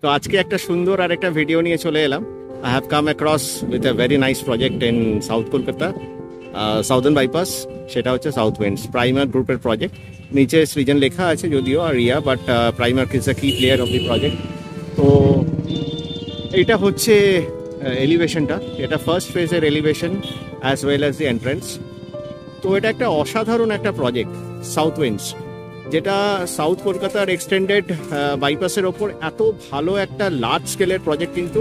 তো আজকে একটা সুন্দর আর একটা ভিডিও নিয়ে চলে এলাম। I have come across with a very nice project in south Kolkata, southern bypass. সেটা হচ্ছে সাউথ উইন্ডস প্রাইমার গ্রুপের প্রজেক্ট। নিচে সৃজন লেখা আছে যদিও আর রিয়া, but primer is the key player of the project. তো এটা হচ্ছে এলিভেশনটা, এটা ফার্স্ট ফেজের elevation as well as the entrance. তো এটা একটা অসাধারণ একটা প্রজেক্ট সাউথ উইন্ডস, যেটা সাউথ কলকাতার এক্সটেন্ডেড বাইপাসের ওপর এত ভালো একটা লার্জ স্কেলের প্রজেক্ট কিন্তু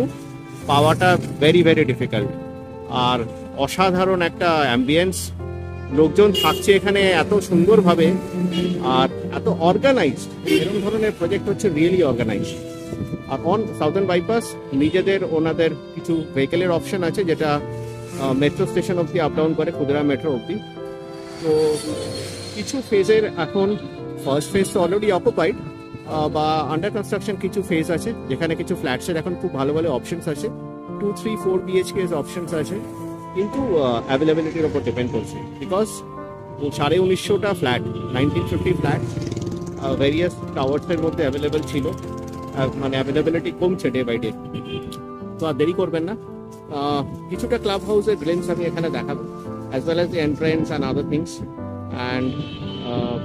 পাওয়াটা ভেরি ভেরি ডিফিকাল্ট। আর অসাধারণ একটা অ্যাম্বিয়েন্স, লোকজন থাকছে এখানে এত সুন্দরভাবে আর এত অর্গানাইজড। এরকম ধরনের প্রজেক্ট হচ্ছে রিয়েলি অর্গানাইজড। আর অন সাউদার্ন বাইপাস নিজেদের ওনাদের কিছু ভেহিকেলের অপশন আছে, যেটা মেট্রো স্টেশন অবধি আপ ডাউন করে, ক্ষুদ্রা মেট্রো অবধি। তো কিছু ফেজের এখন ফার্স্ট ফেজ তো অলরেডি অকুপাইড বা আন্ডার কনস্ট্রাকশন কিছু ফেজ আছে, যেখানে কিছু ফ্ল্যাটসের এখন খুব ভালো ভালো অপশনস আছে, 2, 3, 4 BHK অপশনস আছে, কিন্তু অ্যাভেলেবিলিটির ওপর ডিপেন্ড করছে। বিকজ 1950টা ফ্ল্যাট, 1950 ফ্ল্যাট ভেরিয়াস টাওয়ার্সের মধ্যে অ্যাভেলেবেল ছিল, মানে অ্যাভেলেবিলিটি কমছে ডে বাই ডে। তো আর দেরি করবেন না, কিছুটা ক্লাব হাউসের গ্লিমস আমি এখানে দেখাবো, as well as the entrance and other things. And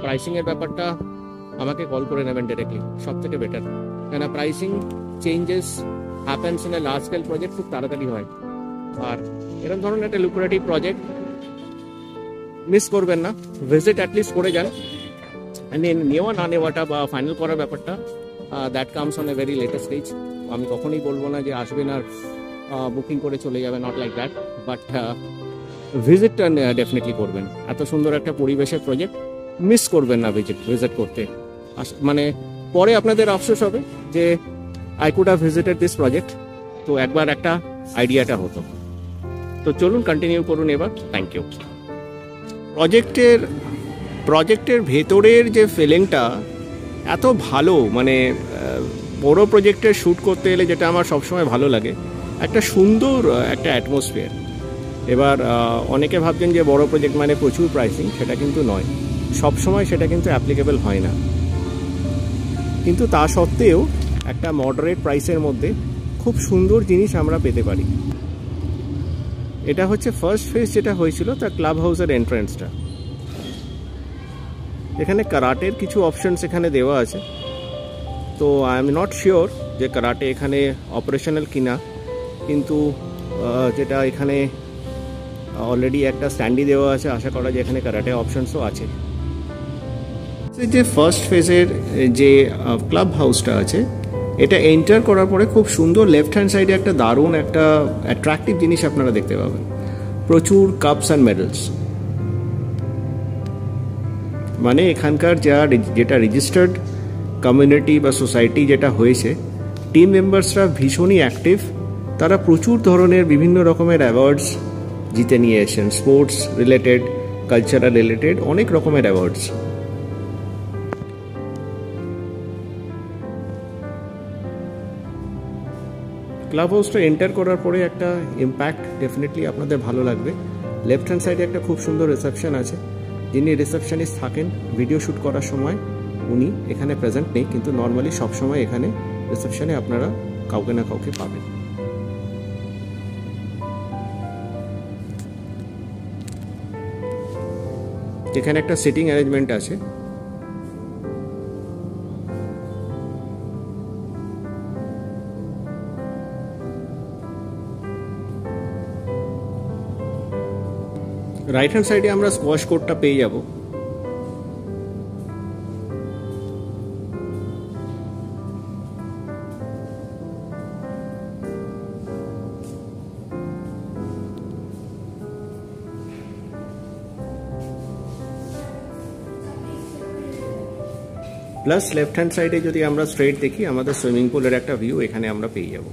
প্রাইসিংয়ের ব্যাপারটা আমাকে কল করে নেবেন ডিরেক্টলি, সব থেকে বেটার। কেন pricing changes happens in a large scale project খুব তাড়াতাড়ি হয়। আর এরকম ধরনের একটা লুক্রেটিভ প্রজেক্ট মিস করবেন না, ভিজিট অ্যাটলিস্ট করে যান। নেওয়া না নেওয়াটা বা ফাইনাল করার ব্যাপারটা that comes on a very latest stage. আমি কখনোই বলবো না যে আসবেন আর বুকিং করে চলে যাবে, নট লাইক দ্যাট, বাট ভিজিটটা ডেফিনেটলি করবেন। এত সুন্দর একটা পরিবেশের প্রজেক্ট মিস করবেন না ভিজিট করতে। মানে পরে আপনাদের আফসোস হবে যে I could have visited this project, তো একবার একটা আইডিয়াটা হতো। তো চলুন কন্টিনিউ করুন এবার। Thank you. প্রজেক্টের ভেতরের যে ফিলিংটা এত ভালো, মানে বড় প্রজেক্টের শ্যুট করতে এলে যেটা আমার সবসময় ভালো লাগে, একটা সুন্দর একটা অ্যাটমসফিয়ার। এবার অনেকে ভাবছেন যে বড় প্রজেক্ট মানে প্রচুর প্রাইসিং, সেটা কিন্তু নয়, সবসময় সেটা কিন্তু অ্যাপ্লিকেবল হয় না। কিন্তু তা সত্ত্বেও একটা মডারেট প্রাইসের মধ্যে খুব সুন্দর জিনিস আমরা পেতে পারি। এটা হচ্ছে ফার্স্ট ফেজ যেটা হয়েছিল, তার ক্লাব হাউসের এন্ট্রেন্সটা। এখানে কারাটের কিছু অপশনস এখানে দেওয়া আছে, তো আই এম নট শিওর যে কারাটে এখানে অপারেশনাল কিনা, কিন্তু যেটা এখানে অলরেডি একটা স্ট্যান্ডি দেওয়া আছে, আশা করা যে এখানে কারাটে অপশনসও আছে। যে ফার্স্ট ফেজের যে ক্লাব হাউসটা আছে, এটা এন্টার করার পরে খুব সুন্দর লেফট হ্যান্ড সাইডে একটা দারুণ একটা অ্যাট্রাকটিভ জিনিস আপনারা দেখতে পাবেন, প্রচুর কাপস অ্যান্ড মেডেলস। মানে এখানকার যেটা রেজিস্টার্ড কমিউনিটি বা সোসাইটি যেটা হয়েছে, টিম মেম্বার্সরা ভীষণই অ্যাক্টিভ। তারা প্রচুর ধরনের বিভিন্ন রকমের অ্যাওয়ার্ডস জিতে নিয়ে এসেছেন, স্পোর্টস রিলেটেড, কালচারাল রিলেটেড, অনেক রকমের অ্যাওয়ার্ডস। ক্লাব হাউসটা এন্টার করার পরে একটা ইম্প্যাক্ট ডেফিনেটলি আপনাদের ভালো লাগবে। লেফট হ্যান্ড সাইডে একটা খুব সুন্দর রিসেপশন আছে, যিনি রিসেপশনিস্ট থাকেন ভিডিও শ্যুট করার সময়, উনি এখানে প্রেজেন্ট নেই, কিন্তু নর্মালি সবসময় এখানে রিসেপশনে আপনারা কাউকে না কাউকে পাবেন। এখানে একটা সিটিং অ্যারেঞ্জমেন্ট আছে। রাইট হ্যান্ড সাইডে আমরা স্কোয়াশ কোর্টটা পেয়ে যাব। প্লাস লেফট হ্যান্ড সাইডে যদি আমরা স্ট্রেট দেখি, আমাদের সুইমিং পুলের একটা ভিউ এখানে আমরা পেয়ে যাব।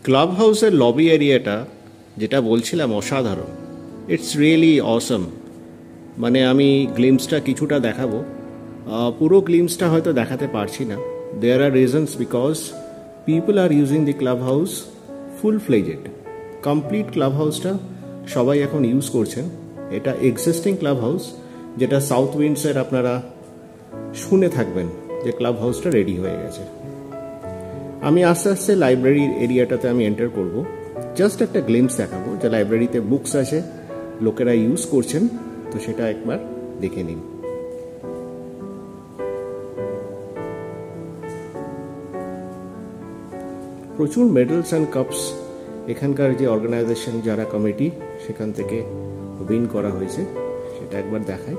ক্লাব হাউসের লবি এরিয়াটা যেটা বলছিলাম অসাধারণ, ইটস রিয়েলি অসম। মানে আমি গ্লিমসটা কিছুটা দেখাবো, পুরো গ্লিমসটা হয়তো দেখাতে পারছি না। There are reasons, because people are using the club house full fledged. Complete club হাউসটা সবাই এখন ইউজ করছেন। এটা এক্সিস্টিং ক্লাব হাউস, যেটা সাউথ উইন্ডসের আপনারা শুনে থাকবেন যে ক্লাব হাউসটা রেডি হয়ে গেছে। আমি আস্তে আস্তে লাইব্রেরির এরিয়াটাতে আমি এন্টার করব, জাস্ট একটা গ্লিমস দেখাবো যে লাইব্রেরিতে বুকস আছে, লোকেরা ইউজ করছেন, তো সেটা একবার দেখে নিন। প্রচুর মেডেলস অ্যান্ড কাপস এখানকার যে অর্গানাইজেশন যারা কমিটি সেখান থেকে উইন করা হয়েছে, সেটা একবার দেখাই।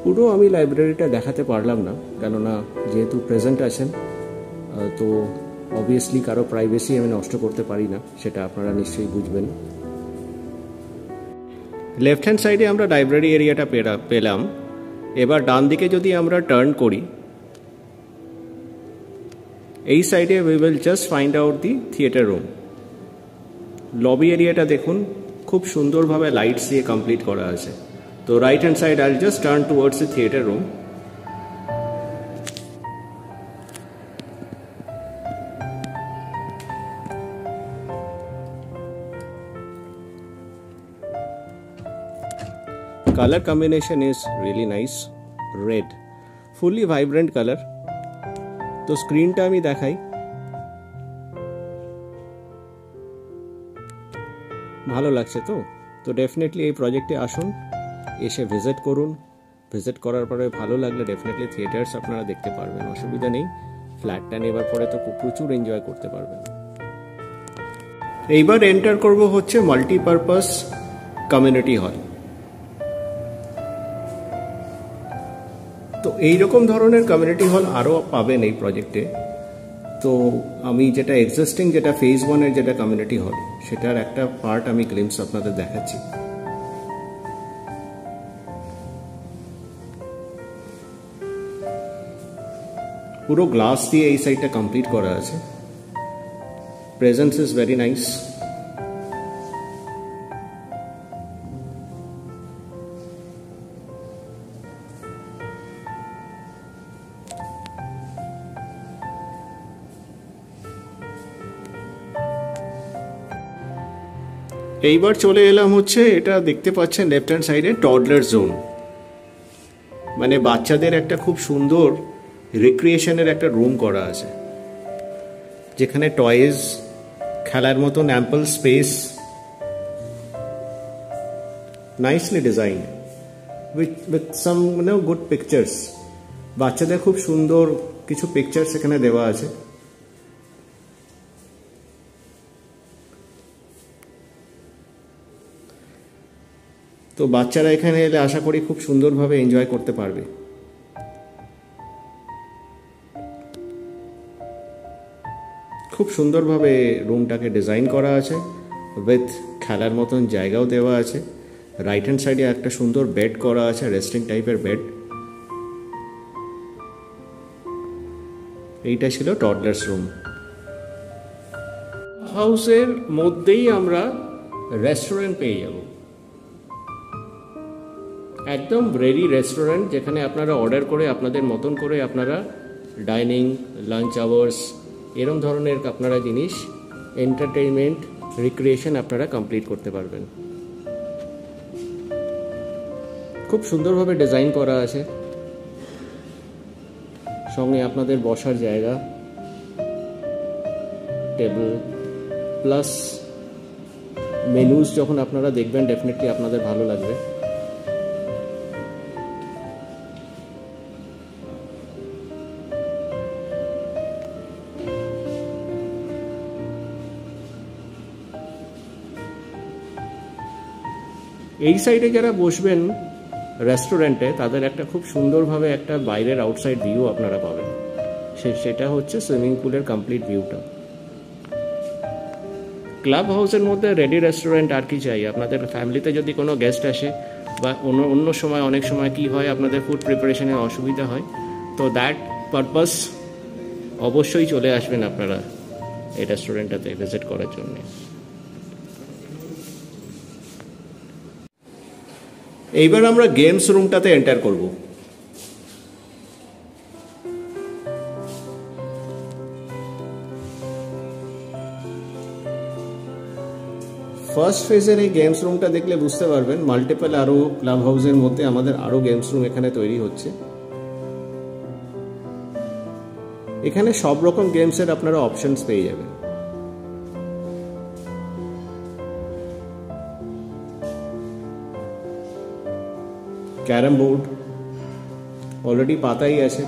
পুরো আমি লাইব্রেরিটা দেখাতে পারলাম না, কেননা যেহেতু প্রেজেন্ট আছেন তো অবভিয়াসলি কারো প্রাইভেসি আমি নষ্ট করতে পারি না, সেটা আপনারা নিশ্চয়ই বুঝবেন। লেফট হ্যান্ড সাইডে আমরা লাইব্রেরি এরিয়াটা পেলাম। এবার ডান দিকে যদি আমরা টার্ন করি, এই সাইডে we will just find out the theatre room. Lobby এরিয়াটা দেখুন, খুব সুন্দরভাবে লাইটস দিয়ে কমপ্লিট করা আছে। তো right hand side I'll just turn towards the theater room. Color combination is really nice, red, fully vibrant color. তো স্ক্রিনটা আমি দেখাই, ভালো লাগছে তো ডেফিনেটলি এই প্রজেক্টে আসুন, এসে ভিজিট করুন। ভিজিট করার পরে ভালো লাগলে ডেফিনেটলি থিয়েটার্স আপনারা দেখতে পারবেন, অসুবিধা নেই। ফ্ল্যাটটা নেবার পরে তো প্রচুর এনজয় করতে পারবেন। এইবার এন্টার করব হচ্ছে মাল্টিপারপাস কমিউনিটি হল। তো এইরকম ধরনের কমিউনিটি হল আরও পাবেন এই প্রজেক্টে। তো আমি যেটা এক্সিস্টিং যেটা ফেজ 1-এর যেটা কমিউনিটি হল, সেটার একটা পার্ট আমি গ্লিমস আপনাদের দেখাচ্ছি। পুরো গ্লাস দিয়ে এই সাইডটা কমপ্লিট করা আছে। Presence is very nice. এইবার চলে এলাম হচ্ছে, এটা দেখতে পাচ্ছেন লেফট হ্যান্ড সাইডে টডলার জোন, মানে বাচ্চাদের একটা খুব সুন্দর রিক্রিয়েশনের একটা রুম করা আছে, যেখানে টয়েজ, খেলার মতন ample space, nicely design with some good pictures. বাচ্চাদের খুব সুন্দর কিছু পিকচার্স এখানে দেওয়া আছে। তো বাচ্চারা এখানে এলে আশা করি খুব সুন্দরভাবে এনজয় করতে পারবে। খুব সুন্দরভাবে রুমটাকে ডিজাইন করা আছে, উইথ খেলার মতন জায়গাও দেওয়া আছে। রাইট হ্যান্ড সাইডে একটা সুন্দর বেড করা আছে, রেস্টিং টাইপের বেড। এইটা ছিল টডলার্স রুম। হাউসের মধ্যেই আমরা রেস্টুরেন্ট পেয়ে যাব, একদম রেডি রেস্টুরেন্ট, যেখানে আপনারা অর্ডার করে আপনাদের মতন করে আপনারা ডাইনিং, লাঞ্চ আওয়ার্স, এরম ধরনের আপনারা জিনিস, এন্টারটেইনমেন্ট, রিক্রিয়েশন আপনারা কমপ্লিট করতে পারবেন। খুব সুন্দরভাবে ডিজাইন করা আছে, সঙ্গে আপনাদের বসার জায়গা, টেবিল, প্লাস মেনুজ যখন আপনারা দেখবেন ডেফিনেটলি আপনাদের ভালো লাগবে। এই সাইডে যারা বসবেন রেস্টুরেন্টে, তাদের একটা খুব সুন্দরভাবে একটা বাইরের আউটসাইড ভিউ আপনারা পাবেন। সেটা হচ্ছে সুইমিং পুলের কমপ্লিট ভিউটা। ক্লাব হাউসের মধ্যে রেডি রেস্টুরেন্ট আর কি চাই। আপনাদের ফ্যামিলিতে যদি কোনো গেস্ট আসে বা অন্য সময় অনেক সময় কি হয় আপনাদের ফুড প্রিপারেশনের অসুবিধা হয়, তো দ্যাট পারপাস অবশ্যই চলে আসবেন আপনারা এই রেস্টুরেন্টটাতে ভিজিট করার জন্য। এইবার আমরা গেমস রুমটাতে এন্টার করব। ফার্স্ট ফেজের এই গেমস রুমটা দেখলে বুঝতে পারবেন মাল্টিপল আরও ক্লাব হাউসের মধ্যে আমাদের আরও গেমস রুম এখানে তৈরি হচ্ছে। এখানে সব রকম গেমসের আপনারা অপশনস পেয়ে যাবেন। ক্যারাম বোর্ড অলরেডি পাতাই আছে,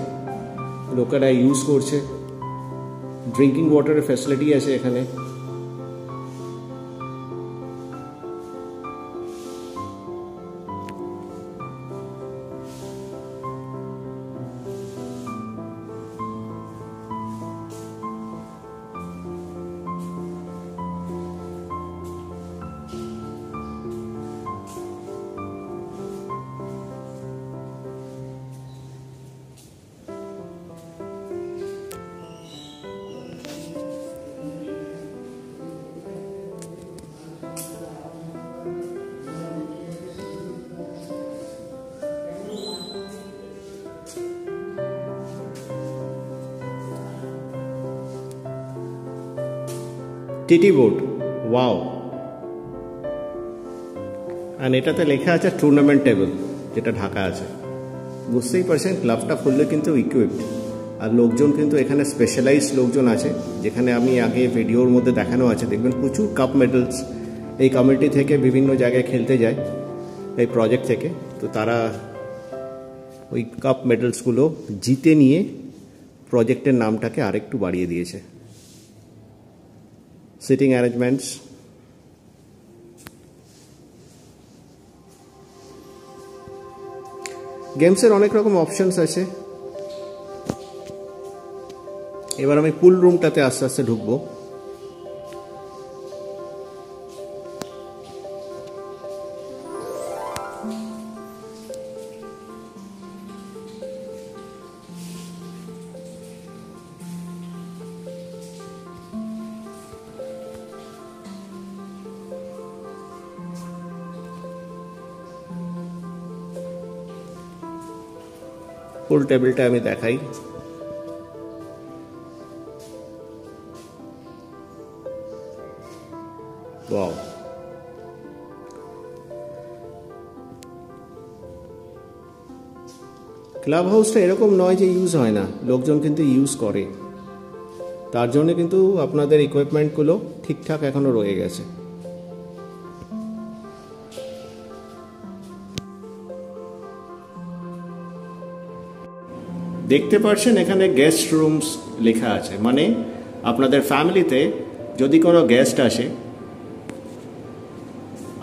লোকেরা ইউজ করছে। ড্রিঙ্কিং ওয়াটারের ফ্যাসিলিটি আছে এখানে। TT board, wow. আর এটাতে লেখা আছে টুর্নামেন্ট টেবিল, যেটা ঢাকা আছে। বুঝতেই পারছেন ক্লাবটা ফুললে কিন্তু ইকুইপড। আর লোকজন কিন্তু এখানে স্পেশালাইজড লোকজন আছে, যেখানে আমি আগে ভিডিওর মধ্যে দেখানো আছে। দেখবেন প্রচুর কাপ মেডেলস এই কমিটি থেকে বিভিন্ন জায়গায় খেলতে যায় এই প্রজেক্ট থেকে। তো তারা ওই কাপ মেডেলসগুলো জিতে নিয়ে প্রজেক্টের নামটাকে আরেকটু বাড়িয়ে দিয়েছে। সিটিং অ্যারেঞ্জমেন্টস, গেমসের অনেক রকম অপশনস আছে। এবার আমি পুল রুমটাতে আস্তে আস্তে ঢুকবো। পুল টেবিলটা আমি দেখাই। ওয়াও, ক্লাব হাউসটা এরকম নয় যে ইউজ হয় না, লোকজন কিন্তু ইউজ করে। তার জন্য কিন্তু আপনাদের ইকুইপমেন্টগুলো ঠিকঠাক এখনো রয়ে গেছে। দেখতে পাচ্ছেন এখানে গেস্ট রুমস লেখা আছে, মানে আপনাদের ফ্যামিলিতে যদি কোনো গেস্ট আসে,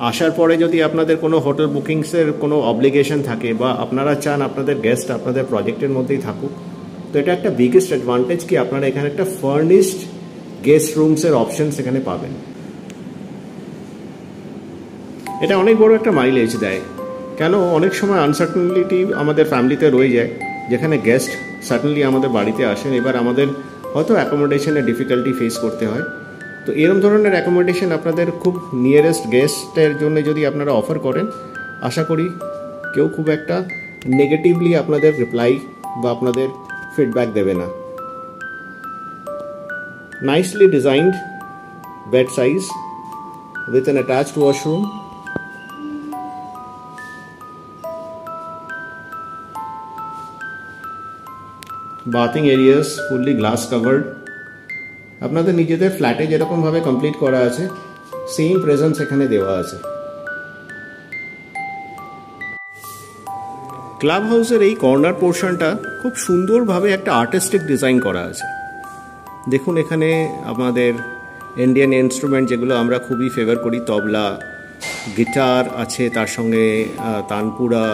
আসার পরে যদি আপনাদের কোনো হোটেল বুকিংসের কোনো অব্লিগেশন থাকে বা আপনারা চান আপনাদের গেস্ট আপনাদের প্রজেক্টের মধ্যেই থাকুক, তো এটা একটা বিগেস্ট অ্যাডভান্টেজ কি আপনারা এখানে একটা ফার্নিশড গেস্ট রুমসের অপশনস এখানে পাবেন। এটা অনেক বড় একটা মাইলেজ দেয়। কেন, অনেক সময় আনসার্টেনিটি আমাদের ফ্যামিলিতে রয়ে যায়, যেখানে গেস্ট সার্টেনলি আমাদের বাড়িতে আসেন, এবার আমাদের হয়তো অ্যাকোমোডেশনে ডিফিকাল্টি ফেস করতে হয়। তো এরকম ধরনের অ্যাকোমোডেশন আপনাদের খুব নিয়ারেস্ট গেস্টের জন্য যদি আপনারা অফার করেন, আশা করি কেউ খুব একটা নেগেটিভলি আপনাদের রিপ্লাই বা আপনাদের ফিডব্যাক দেবে না। Nicely designed bed size with an attached washroom, bathing areas fully glass covered। আপনাদের নিজেদের ফ্ল্যাটে যেরকমভাবে কমপ্লিট করা আছে সেম প্রেজেন্স এখানে দেওয়া আছে। ক্লাব হাউসের এই কর্নার পোর্শনটা খুব সুন্দরভাবে একটা আর্টিস্টিক ডিজাইন করা আছে। দেখুন এখানে আমাদের ইন্ডিয়ান ইনস্ট্রুমেন্ট যেগুলো আমরা খুবই ফেভার করি, তবলা, গিটার আছে, তার সঙ্গে তানপুরা,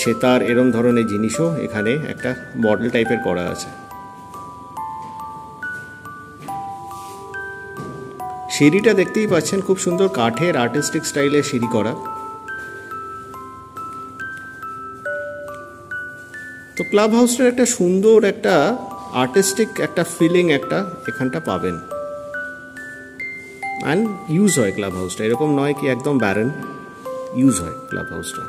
সেতার, এরম ধরনের জিনিসও এখানে একটা মডেল টাইপের করা আছে। সিঁড়িটা দেখতেই পাচ্ছেন, খুব সুন্দর কাঠের আর্টিস্টিক স্টাইলে সিঁড়ি করা। তো ক্লাব হাউসটার একটা সুন্দর একটা আর্টিস্টিক একটা ফিলিং একটা এখানটা পাবেন। অ্যান্ড ইউজ হয় ক্লাব হাউসটা, এরকম নয় কি একদম ব্যারেন, ইউজ হয় ক্লাব হাউসটা।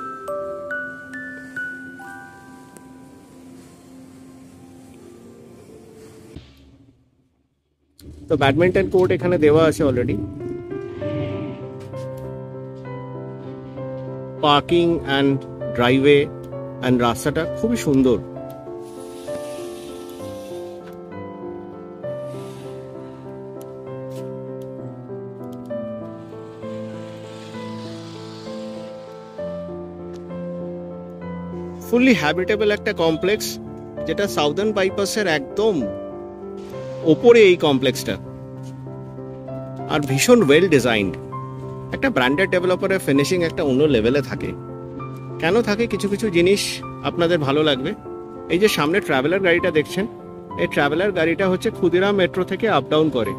তো ব্যাডমিন্টন কোর্ট এখানে দেওয়া আছে already. Parking and driveway and রাস্তাটা খুবই সুন্দর। ফুললি হ্যাবিটেবল একটা কমপ্লেক্স, যেটা সাউদার্ন বাইপাসের একদম ওপরে এই কমপ্লেক্সটা, আর ভীষণ ওয়েল ডিজাইনড। একটা ব্র্যান্ডেড ডেভেলপারের ফিনিশিং একটা অন্য লেভেলে থাকে। কেন থাকে? কিছু কিছু জিনিস আপনাদের ভালো লাগবে। এই যে সামনে ট্রাভেলার গাড়িটা দেখছেন, এই ট্রাভেলার গাড়িটা হচ্ছে ক্ষুদিরাম মেট্রো থেকে আপ ডাউন করে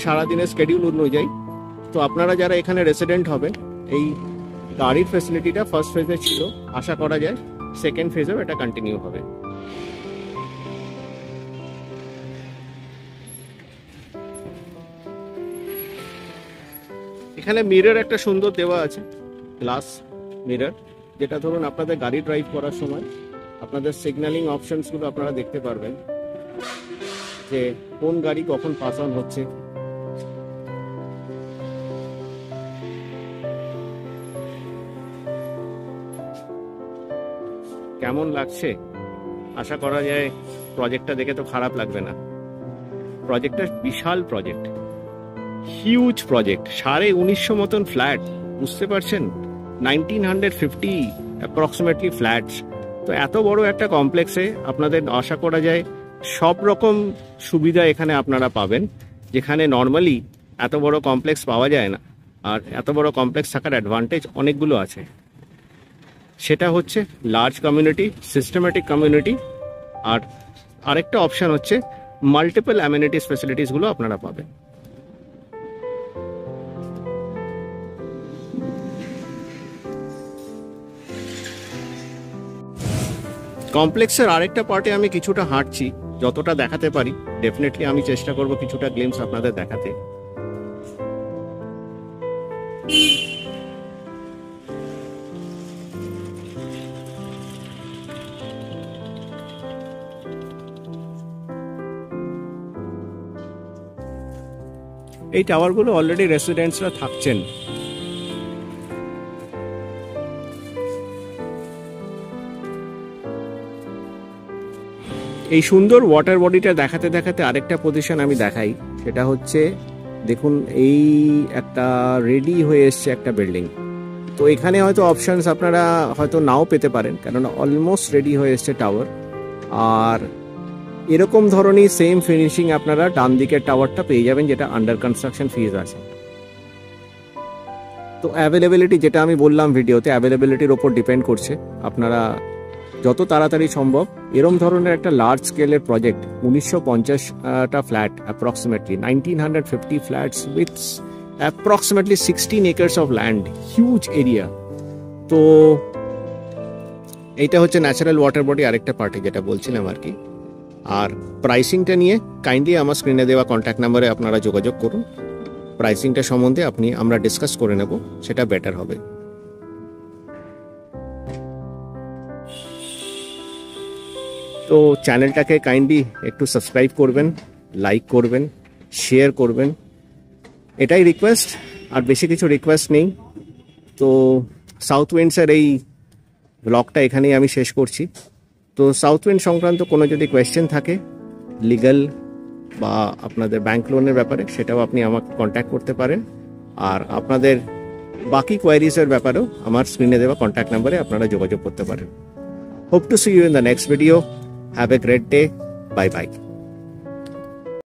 সারাদিনের স্কেডিউল অনুযায়ী। তো আপনারা যারা এখানে রেসিডেন্ট হবেন, এই গাড়ির ফেসিলিটিটা ফার্স্ট ফেজে ছিল, আশা করা যায় সেকেন্ড ফেজেও এটা কন্টিনিউ হবে। এখানে মিরর একটা সুন্দর দেওয়া আছে, গ্লাস মিরর, যেটা ধরুন আপনাদের গাড়ি ড্রাইভ করার সময় আপনাদের সিগন্যালিং অপশনসগুলো আপনারা দেখতে পারবেন, যে কোন গাড়ি কখন পাস অন হচ্ছে। কেমন লাগছে? আশা করা যায় প্রজেক্টটা দেখে তো খারাপ লাগবে না। প্রজেক্টটা বিশাল প্রজেক্ট, হিউজ প্রজেক্ট, 1950 মতন ফ্ল্যাট, বুঝতে পারছেন? 1950 অ্যাপ্রক্সিমেটলি ফ্ল্যাটস। তো এত বড় একটা কমপ্লেক্সে আপনাদের আশা করা যায় সব রকম সুবিধা এখানে আপনারা পাবেন, যেখানে নর্মালি এত বড় কমপ্লেক্স পাওয়া যায় না। আর এত বড় কমপ্লেক্স থাকার অ্যাডভান্টেজ অনেকগুলো আছে। সেটা হচ্ছে লার্জ কমিউনিটি, সিস্টেম্যাটিক কমিউনিটি, আর আরেকটা অপশান হচ্ছে মাল্টিপল অ্যামেনিটিস ফ্যাসিলিটিসগুলো আপনারা পাবেন। কমপ্লেক্সের আরেকটা পার্টে আমি কিছুটা হাঁটছি, যতটা দেখাতে পারি ডেফিনেটলি আমি চেষ্টা করব কিছুটা গ্লিমস আপনাদের দেখাতে। এই টাওয়ারগুলো অলরেডি রেসিডেন্টসরা থাকছেন। এই সুন্দর ওয়াটার বডিটা দেখাতে দেখাতে আরেকটা পজিশন আমি দেখাই, সেটা হচ্ছে দেখুন এই একটা রেডি হয়ে এসছে একটা বিল্ডিং। তো এখানে হয়তো অপশনস আপনারা হয়তো নাও পেতে পারেন, কেননা অলমোস্ট রেডি হয়ে এসছে টাওয়ার। আর এরকম ধরনের সেম ফিনিশিং আপনারা ডান দিকের টাওয়ারটা পেয়ে যাবেন, যেটা আন্ডার কনস্ট্রাকশন ফেজ আছে। তো অ্যাভেলেবিলিটি, যেটা আমি বললাম ভিডিওতে, অ্যাভেলেবিলিটির ওপর ডিপেন্ড করছে। আপনারা যত তাড়াতাড়ি সম্ভব এরম ধরনের একটা লার্জ স্কেলের প্রজেক্ট, 1950টা flat approximately, 1950 flats with approximately 16 acres of land, huge area. তো এইটা হচ্ছে ন্যাচারাল ওয়াটার বডি আরেকটা পার্টি, যেটা বলছিলাম আর কি। আর প্রাইসিংটা নিয়ে কাইন্ডলি আমার স্ক্রিনে দেওয়া কন্ট্যাক্ট নাম্বারে আপনারা যোগাযোগ করুন। প্রাইসিংটা সম্বন্ধে আমরা ডিসকাস করে নেব, সেটা বেটার হবে। তো চ্যানেলটাকে কাইন্ডলি একটু সাবস্ক্রাইব করবেন, লাইক করবেন, শেয়ার করবেন, এটাই রিকোয়েস্ট, আর বেশি কিছু রিকোয়েস্ট নেই। তো সাউথ উইন্ডসের এই ব্লগটা এখানেই আমি শেষ করছি। তো সাউথ উইন্ড সংক্রান্ত কোনো যদি কোয়েশ্চেন থাকে, লিগাল বা আপনাদের ব্যাংক লোনের ব্যাপারে, সেটাও আপনি আমাকে কন্ট্যাক্ট করতে পারেন। আর আপনাদের বাকি কোয়ারিজের ব্যাপারেও আমার স্ক্রিনে দেওয়া কন্ট্যাক্ট নাম্বারে আপনারা যোগাযোগ করতে পারেন। Hope to see you in the next video. Have a great day. Bye bye.